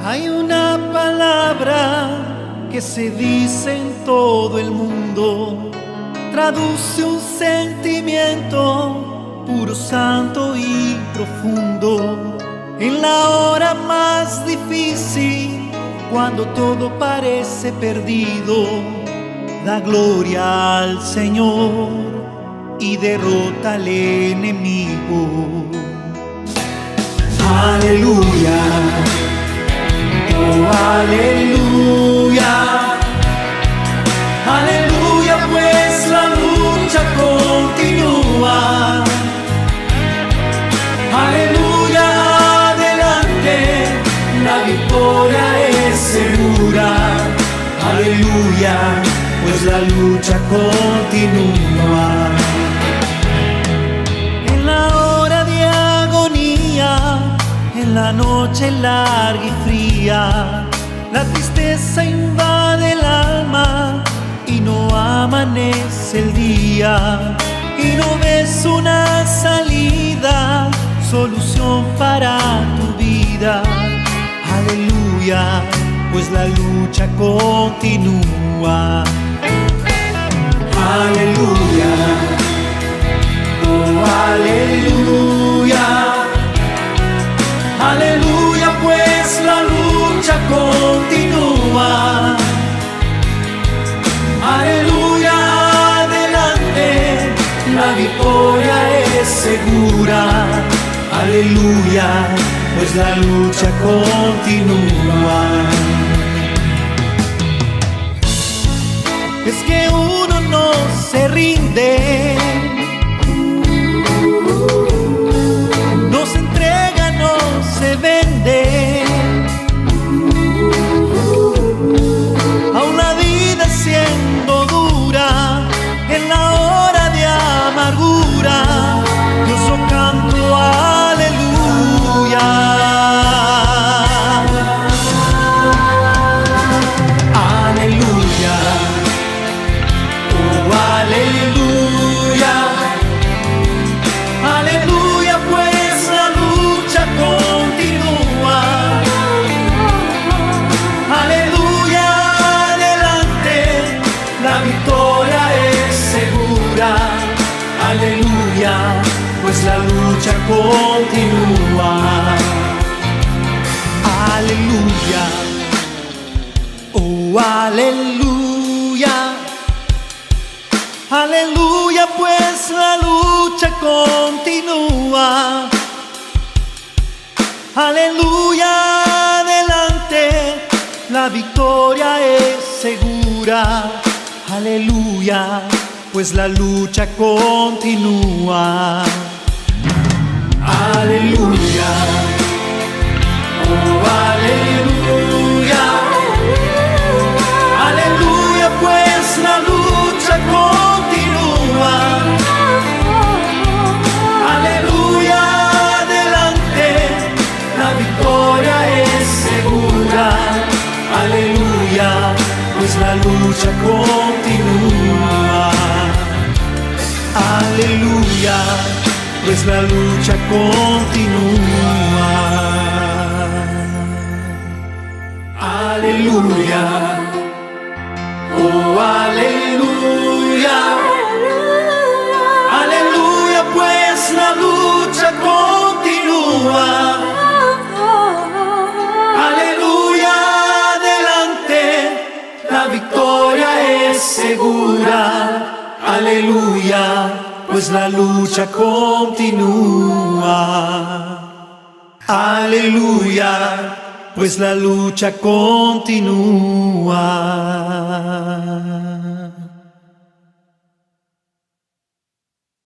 Hay una palabra que se dice en todo el mundo, traduce un sentimiento puro, santo y profundo. En la hora más difícil, cuando todo parece perdido, da gloria al Señor y derrota al enemigo. Aleluya, oh aleluya, aleluya, pues la lucha continúa. Aleluya, adelante, la victoria es segura. Aleluya, pues la lucha continúa. En la hora de agonía, en la noche larga y fría, la tristeza invade el alma y no amanece el día. Y no ves una salida, solución para tu vida. Aleluya, pues la lucha continúa. Aleluya, oh aleluya, aleluya, pues la lucha continúa. Aleluya, adelante, la victoria es segura. Aleluya, pues la lucha continúa. Es que uno no se rinde, no se entrega, no se vende. Aún la vida siendo dura, en la hora de amargura, yo canto aleluya. Aleluya, oh aleluya, aleluya, pues la lucha continúa. Aleluya, adelante, la victoria es segura. Aleluya, pues la lucha continúa. Aleluya, oh aleluya, aleluya, pues la lucha continúa. Aleluya, adelante, la victoria es segura. Aleluya, pues la lucha continúa. Aleluya, oh aleluya, aleluya, pues la lucha continúa. Aleluya, adelante, la victoria es segura. Aleluya, pues la lucha continúa. Aleluya, pues la lucha continúa. Aleluya, oh aleluya, aleluya, pues la lucha continúa. Aleluya, adelante, la victoria es segura. Aleluya, pues la lucha continúa. Aleluya, pues la lucha continúa.